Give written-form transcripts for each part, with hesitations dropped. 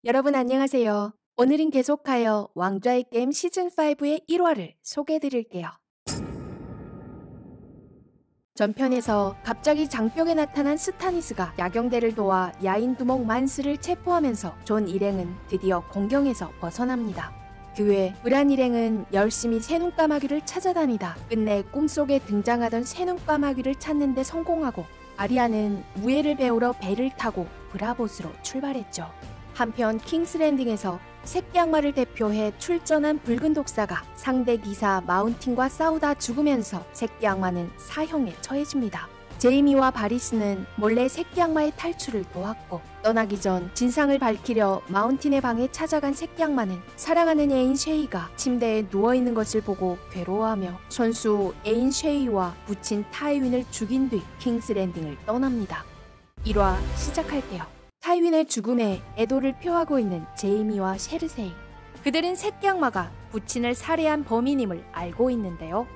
여러분 안녕하세요. 오늘은 계속하여 왕좌의 게임 시즌5의 1화를 소개해드릴게요. 전편에서 갑자기 장벽에 나타난 스타니스가 야경대를 도와 야인 두목 만스를 체포하면서 존 일행은 드디어 공경에서 벗어납니다. 그 외 브란 일행은 열심히 새눈까마귀를 찾아다니다 끝내 꿈속에 등장하던 새눈까마귀를 찾는 데 성공하고 아리아는 무예를 배우러 배를 타고 브라봇으로 출발했죠. 한편 킹스랜딩에서 새끼 악마를 대표해 출전한 붉은 독사가 상대 기사 마운틴과 싸우다 죽으면서 새끼 악마는 사형에 처해집니다. 제이미와 바리스는 몰래 새끼 악마의 탈출을 도왔고 떠나기 전 진상을 밝히려 마운틴의 방에 찾아간 새끼 악마는 사랑하는 애인 쉐이가 침대에 누워있는 것을 보고 괴로워하며 선수 애인 쉐이와 부친 타이윈을 죽인 뒤 킹스랜딩을 떠납니다. 1화 시작할게요. 타이윈의 죽음에 애도를 표하고 있는 제이미와 셰르세이. 그들은 새끼 악마가 부친을 살해한 범인임을 알고 있는데요.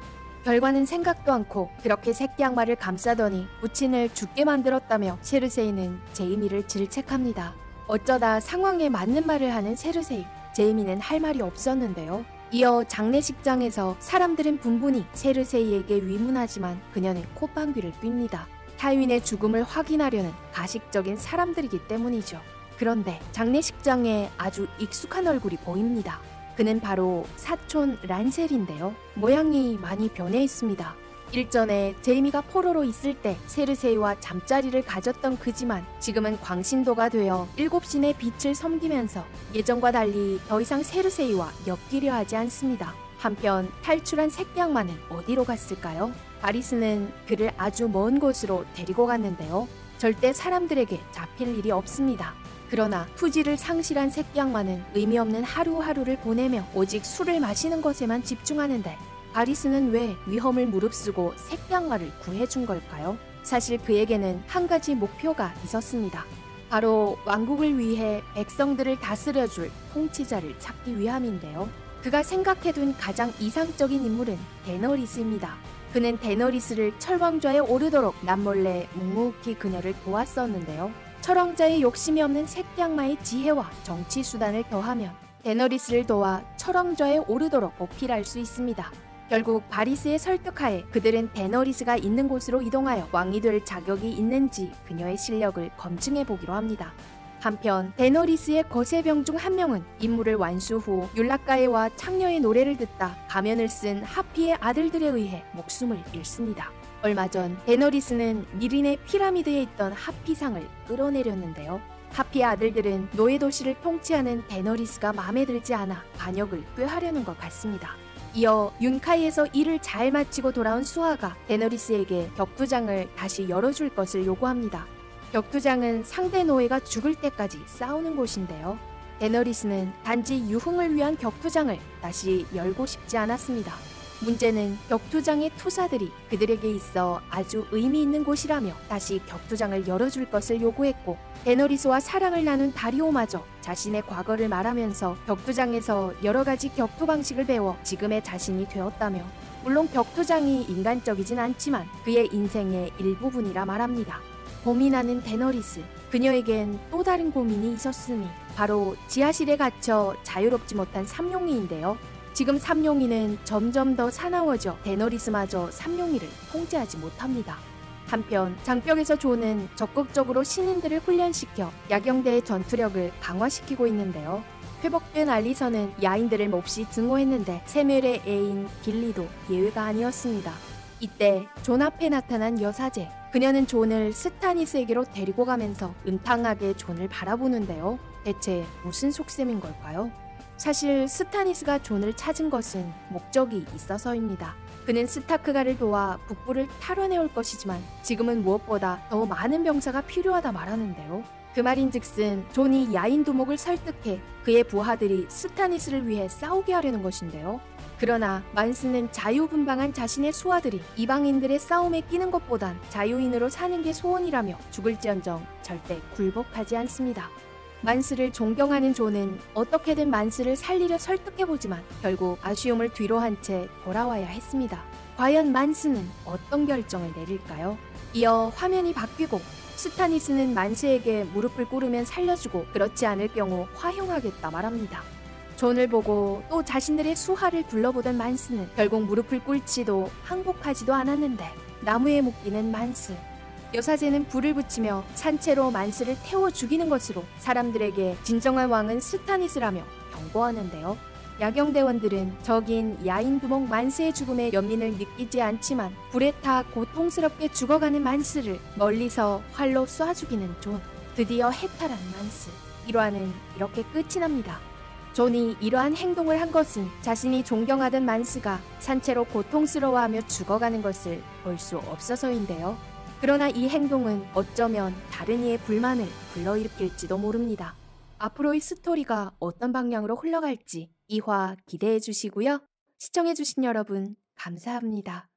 결과는 생각도 않고 그렇게 새끼 악마를 감싸더니 부친을 죽게 만들었다며 셰르세이는 제이미를 질책합니다. 어쩌다 상황에 맞는 말을 하는 셰르세이. 제이미는 할 말이 없었는데요. 이어 장례식장에서 사람들은 분분히 셰르세이에게 위문하지만 그녀는 콧방귀를 삔니다. 타이윈의 죽음을 확인하려는 가식적인 사람들이기 때문이죠. 그런데 장례식장에 아주 익숙한 얼굴이 보입니다. 그는 바로 사촌 란셀인데요. 모양이 많이 변해 있습니다. 일전에 제이미가 포로로 있을 때 세르세이와 잠자리를 가졌던 그지만 지금은 광신도가 되어 7신의 빛을 섬기면서 예전과 달리 더 이상 세르세이와 엮이려 하지 않습니다. 한편 탈출한 새끼 악마는 어디로 갔을까요? 바리스는 그를 아주 먼 곳으로 데리고 갔는데요. 절대 사람들에게 잡힐 일이 없습니다. 그러나 투지를 상실한 새끼 악마는 의미 없는 하루하루를 보내며 오직 술을 마시는 것에만 집중하는데 바리스는 왜 위험을 무릅쓰고 새끼 악마를 구해준 걸까요? 사실 그에게는 한 가지 목표가 있었습니다. 바로 왕국을 위해 백성들을 다스려줄 통치자를 찾기 위함인데요. 그가 생각해둔 가장 이상적인 인물은 데너리스입니다. 그는 데너리스를 철왕좌에 오르도록 남몰래 묵묵히 그녀를 도왔었는데요. 철왕자의 욕심이 없는 새끼 악마의 지혜와 정치 수단을 더하면 데너리스를 도와 철왕좌에 오르도록 어필할 수 있습니다. 결국 바리스의 설득하에 그들은 데너리스가 있는 곳으로 이동하여 왕이 될 자격이 있는지 그녀의 실력을 검증해 보기로 합니다. 한편 데너리스의 거세병 중 한 명은 임무를 완수 후 율라카에와 창녀의 노래를 듣다 가면을 쓴 하피의 아들들에 의해 목숨을 잃습니다. 얼마 전 데너리스는 미린의 피라미드에 있던 하피상을 끌어내렸는데요. 하피의 아들들은 노예 도시를 통치하는 데너리스가 마음에 들지 않아 반역을 꾀하려는 것 같습니다. 이어 윤카이에서 일을 잘 마치고 돌아온 수아가 데너리스에게 격투장을 다시 열어줄 것을 요구합니다. 격투장은 상대 노예가 죽을 때까지 싸우는 곳인데요. 데너리스는 단지 유흥을 위한 격투장을 다시 열고 싶지 않았습니다. 문제는 격투장의 투사들이 그들에게 있어 아주 의미 있는 곳이라며 다시 격투장을 열어줄 것을 요구했고 데너리스와 사랑을 나눈 다리오마저 자신의 과거를 말하면서 격투장에서 여러 가지 격투 방식을 배워 지금의 자신이 되었다며 물론 격투장이 인간적이진 않지만 그의 인생의 일부분이라 말합니다. 고민하는 데너리스. 그녀에겐 또 다른 고민이 있었으니 바로 지하실에 갇혀 자유롭지 못한 삼룡이인데요. 지금 삼룡이는 점점 더 사나워져 데너리스마저 삼룡이를 통제하지 못합니다. 한편 장벽에서 존은 적극적으로 신인들을 훈련시켜 야경대의 전투력을 강화시키고 있는데요. 회복된 알리선은 야인들을 몹시 증오했는데 세멜의 애인 빌리도 예외가 아니었습니다. 이때 존 앞에 나타난 여사제. 그녀는 존을 스타니스에게로 데리고 가면서 음탕하게 존을 바라보는데요. 대체 무슨 속셈인 걸까요? 사실 스타니스가 존을 찾은 것은 목적이 있어서입니다. 그는 스타크가를 도와 북부를 탈환해올 것이지만 지금은 무엇보다 더 많은 병사가 필요하다 말하는데요. 그 말인즉슨 존이 야인 두목을 설득해 그의 부하들이 스타니스를 위해 싸우게 하려는 것인데요. 그러나 만스는 자유분방한 자신의 수하들이 이방인들의 싸움에 끼는 것보단 자유인으로 사는 게 소원이라며 죽을지언정 절대 굴복하지 않습니다. 만스를 존경하는 존은 어떻게든 만스를 살리려 설득해보지만 결국 아쉬움을 뒤로 한 채 돌아와야 했습니다. 과연 만스는 어떤 결정을 내릴까요? 이어 화면이 바뀌고 스타니스는 만스에게 무릎을 꿇으면 살려주고 그렇지 않을 경우 화형하겠다 말합니다. 존을 보고 또 자신들의 수하를 둘러보던 만스는 결국 무릎을 꿇지도 항복하지도 않았는데 나무에 묶이는 만스. 여사제는 불을 붙이며 산채로 만스를 태워 죽이는 것으로 사람들에게 진정한 왕은 스타니스라며 경고하는데요. 야경대원들은 적인 야인두목 만스의 죽음에 연민을 느끼지 않지만 불에 타 고통스럽게 죽어가는 만스를 멀리서 활로 쏴 죽이는 존. 드디어 해탈한 만스. 1화는 이렇게 끝이 납니다. 존이 이러한 행동을 한 것은 자신이 존경하던 만스가 산채로 고통스러워하며 죽어가는 것을 볼 수 없어서인데요. 그러나 이 행동은 어쩌면 다른 이의 불만을 불러일으킬지도 모릅니다. 앞으로의 스토리가 어떤 방향으로 흘러갈지 2화 기대해 주시고요. 시청해 주신 여러분 감사합니다.